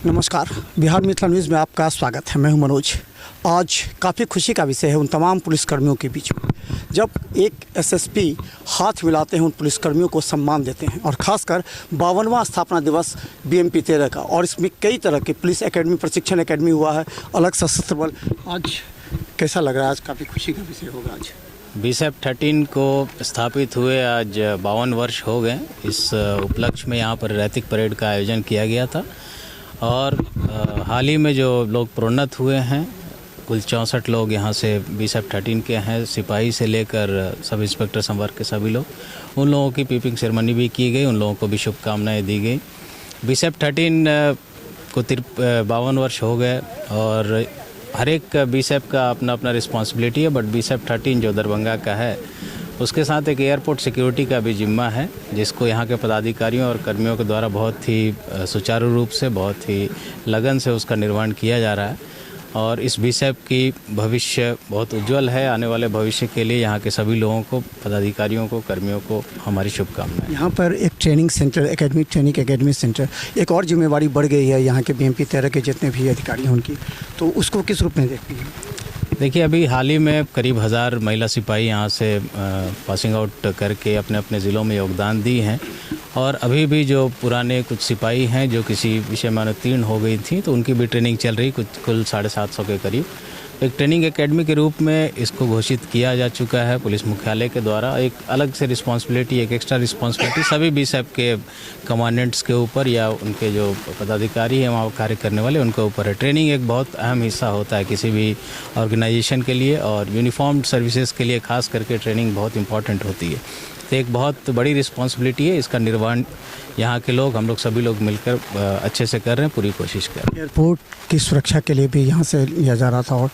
नमस्कार, बिहार मिथिला न्यूज़ में आपका स्वागत है। मैं हूं मनोज। आज काफ़ी खुशी का विषय है उन तमाम पुलिसकर्मियों के बीच में जब एक एसएसपी हाथ मिलाते हैं, उन पुलिसकर्मियों को सम्मान देते हैं और ख़ासकर 52वां स्थापना दिवस बीएमपी 13 का। और इसमें कई तरह के पुलिस एकेडमी, प्रशिक्षण एकेडमी हुआ है, अलग सशस्त्र बल। आज कैसा लग रहा है? आज काफ़ी खुशी का विषय होगा। आज बीसेप 13 को स्थापित हुए आज 52 वर्ष हो गए। इस उपलक्ष्य में यहाँ पर रैतिक परेड का आयोजन किया गया था और हाल ही में जो लोग प्रोन्नत हुए हैं, कुल 64 लोग यहाँ से बीसेप 13 के हैं। सिपाही से लेकर सब इंस्पेक्टर संवर्ग के सभी लोग, उन लोगों की पीपिंग सेरेमनी भी की गई, उन लोगों को भी शुभकामनाएं दी गई। बीसेप 13 को 52 वर्ष हो गए और हर एक बीसेप का अपना अपना रिस्पॉन्सिबिलिटी है, बट बीसेप 13 जो दरभंगा का है उसके साथ एक एयरपोर्ट सिक्योरिटी का भी जिम्मा है, जिसको यहाँ के पदाधिकारियों और कर्मियों के द्वारा बहुत ही सुचारू रूप से, बहुत ही लगन से उसका निर्वहन किया जा रहा है। और इस बीसेप की भविष्य बहुत उज्जवल है। आने वाले भविष्य के लिए यहाँ के सभी लोगों को, पदाधिकारियों को, कर्मियों को हमारी शुभकामनाएं। यहाँ पर एक training centre, training academy centre, एक और जिम्मेवारी बढ़ गई है यहाँ के बीएमपी 13 के जितने भी अधिकारी हैं उनकी, तो उसको किस रूप में देखती हैं? देखिए, अभी हाल ही में करीब 1000 महिला सिपाही यहाँ से पासिंग आउट करके अपने अपने ज़िलों में योगदान दी हैं। और अभी भी जो पुराने कुछ सिपाही हैं जो किसी विषय में अनुत्तीर्ण हो गई थी, तो उनकी भी ट्रेनिंग चल रही, कुछ कुल 750 के करीब। एक ट्रेनिंग एकेडमी के रूप में इसको घोषित किया जा चुका है पुलिस मुख्यालय के द्वारा। एक अलग से रिस्पांसिबिलिटी, एक एक्स्ट्रा रिस्पांसिबिलिटी सभी बीसेप के कमांडेंट्स के ऊपर या उनके जो पदाधिकारी हैं वहाँ कार्य करने वाले, उनके ऊपर है। ट्रेनिंग एक बहुत अहम हिस्सा होता है किसी भी ऑर्गेनाइजेशन के लिए, और यूनिफॉर्म्ड सर्विसेज के लिए खास करके ट्रेनिंग बहुत इंपॉर्टेंट होती है। तो एक बहुत बड़ी रिस्पांसिबिलिटी है। इसका निर्वहन यहाँ के लोग, हम लोग सभी लोग मिलकर अच्छे से कर रहे हैं, पूरी कोशिश कर रहे हैं। एयरपोर्ट की सुरक्षा के लिए भी यहाँ से लिया जा रहा था और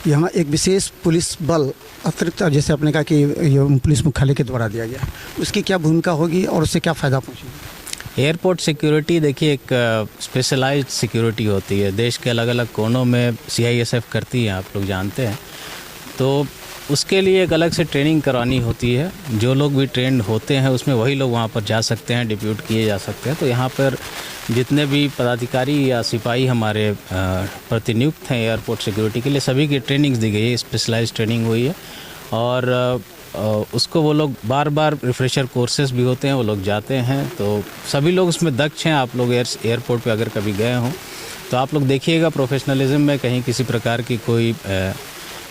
यहाँ एक विशेष पुलिस बल अतिरिक्त, जैसे आपने कहा कि ये पुलिस मुख्यालय के द्वारा दिया गया, उसकी क्या भूमिका होगी और उससे क्या फ़ायदा पहुँचेगा? एयरपोर्ट सिक्योरिटी देखिए एक स्पेशलाइज्ड सिक्योरिटी होती है। देश के अलग अलग कोनों में सीआईएसएफ करती है, आप लोग जानते हैं। तो उसके लिए एक अलग से ट्रेनिंग करवानी होती है। जो लोग भी ट्रेंड होते हैं उसमें वही लोग वहाँ पर जा सकते हैं, डिप्यूट किए जा सकते हैं। तो यहाँ पर जितने भी पदाधिकारी या सिपाही हमारे प्रतिनियुक्त हैं एयरपोर्ट सिक्योरिटी के लिए, सभी की ट्रेनिंग्स दी गई है, स्पेशलाइज्ड ट्रेनिंग हुई है। और उसको वो लोग बार बार रिफ्रेशर कोर्सेज भी होते हैं, वो लोग जाते हैं। तो सभी लोग उसमें दक्ष हैं। आप लोग एयरपोर्ट पे अगर कभी गए हों तो आप लोग देखिएगा, प्रोफेशनलिज्म में कहीं किसी प्रकार की कोई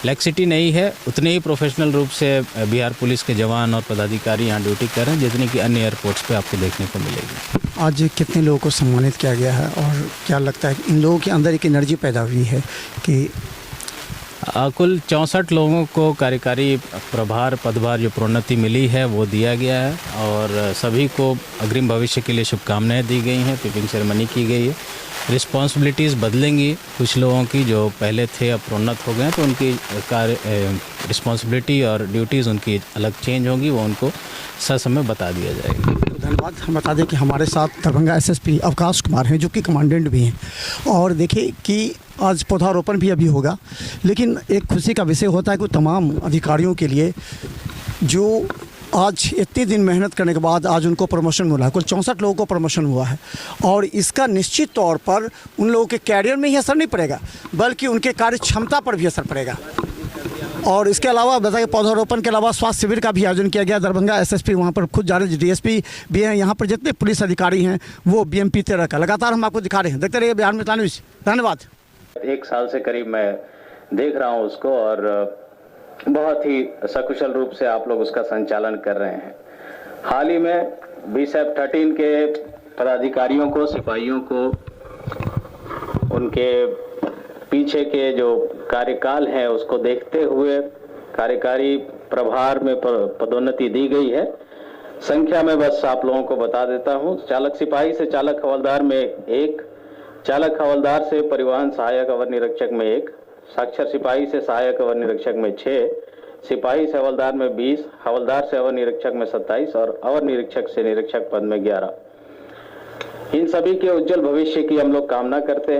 लैक्सिटी नहीं है। उतने ही प्रोफेशनल रूप से बिहार पुलिस के जवान और पदाधिकारी यहाँ ड्यूटी कर रहे हैं, जितनी कि अन्य एयरपोर्ट्स पे आपको देखने को मिलेगी। आज कितने लोगों को सम्मानित किया गया है और क्या लगता है इन लोगों के अंदर एक एनर्जी पैदा हुई है कि कुल 64 लोगों को कार्यकारी प्रभार, पदभार जो प्रोन्नति मिली है वो दिया गया है और सभी को अग्रिम भविष्य के लिए शुभकामनाएं दी गई हैं, पीपिंग सेरेमनी की गई है। रिस्पॉन्सिबिलिटीज़ बदलेंगी कुछ लोगों की, जो पहले थे अब प्रोन्नत हो गए हैं, तो उनकी कार्य रिस्पॉन्सिबिलिटी और ड्यूटीज़ उनकी अलग चेंज होंगी, वो उनको ससमय बता दिया जाएगा। धन्यवाद। हम बता दें कि हमारे साथ दरभंगा एसएसपी अवकाश कुमार हैं, जो कि कमांडेंट भी हैं। और देखिए कि आज पौधारोपण भी अभी होगा, लेकिन एक खुशी का विषय होता है कि तमाम अधिकारियों के लिए जो आज इतने दिन मेहनत करने के बाद आज उनको प्रमोशन मिला है। कुल 64 लोगों को प्रमोशन हुआ है और इसका निश्चित तौर पर उन लोगों के कैरियर में ही असर नहीं पड़ेगा, बल्कि उनके कार्य क्षमता पर भी असर पड़ेगा। और इसके अलावा बताइए, पौधारोपण के अलावा स्वास्थ्य शिविर का भी आयोजन किया गया। दरभंगा एसएसपी वहाँ पर खुद जा रहे, डीएसपी भी हैं। यहाँ पर जितने पुलिस अधिकारी हैं वो बीएमपी 13 का लगातार हम आपको दिखा रहे हैं। देखते रहिए बिहार मिथिला न्यूज़। धन्यवाद। 1 साल से करीब मैं देख रहा हूँ उसको और बहुत ही सकुशल रूप से आप लोग उसका संचालन कर रहे हैं। हाल ही में बीसेप 13 के पदाधिकारियों को, सिपाहियों को, उनके पीछे के जो कार्यकाल है उसको देखते हुए कार्यकारी प्रभार में पदोन्नति दी गई है। संख्या में बस आप लोगों को बता देता हूं, चालक सिपाही से चालक हवलदार में 1, चालक हवलदार से परिवहन सहायक अवर निरीक्षक में 1, साक्षर सिपाही से सहायक अवर निरीक्षक में 6, सिपाही से हवलदार में 20, हवलदार से अवर निरीक्षक में 27 और अवर निरीक्षक से निरीक्षक पद में 11। इन सभी के उज्जवल भविष्य की हम लोग कामना करते हैं।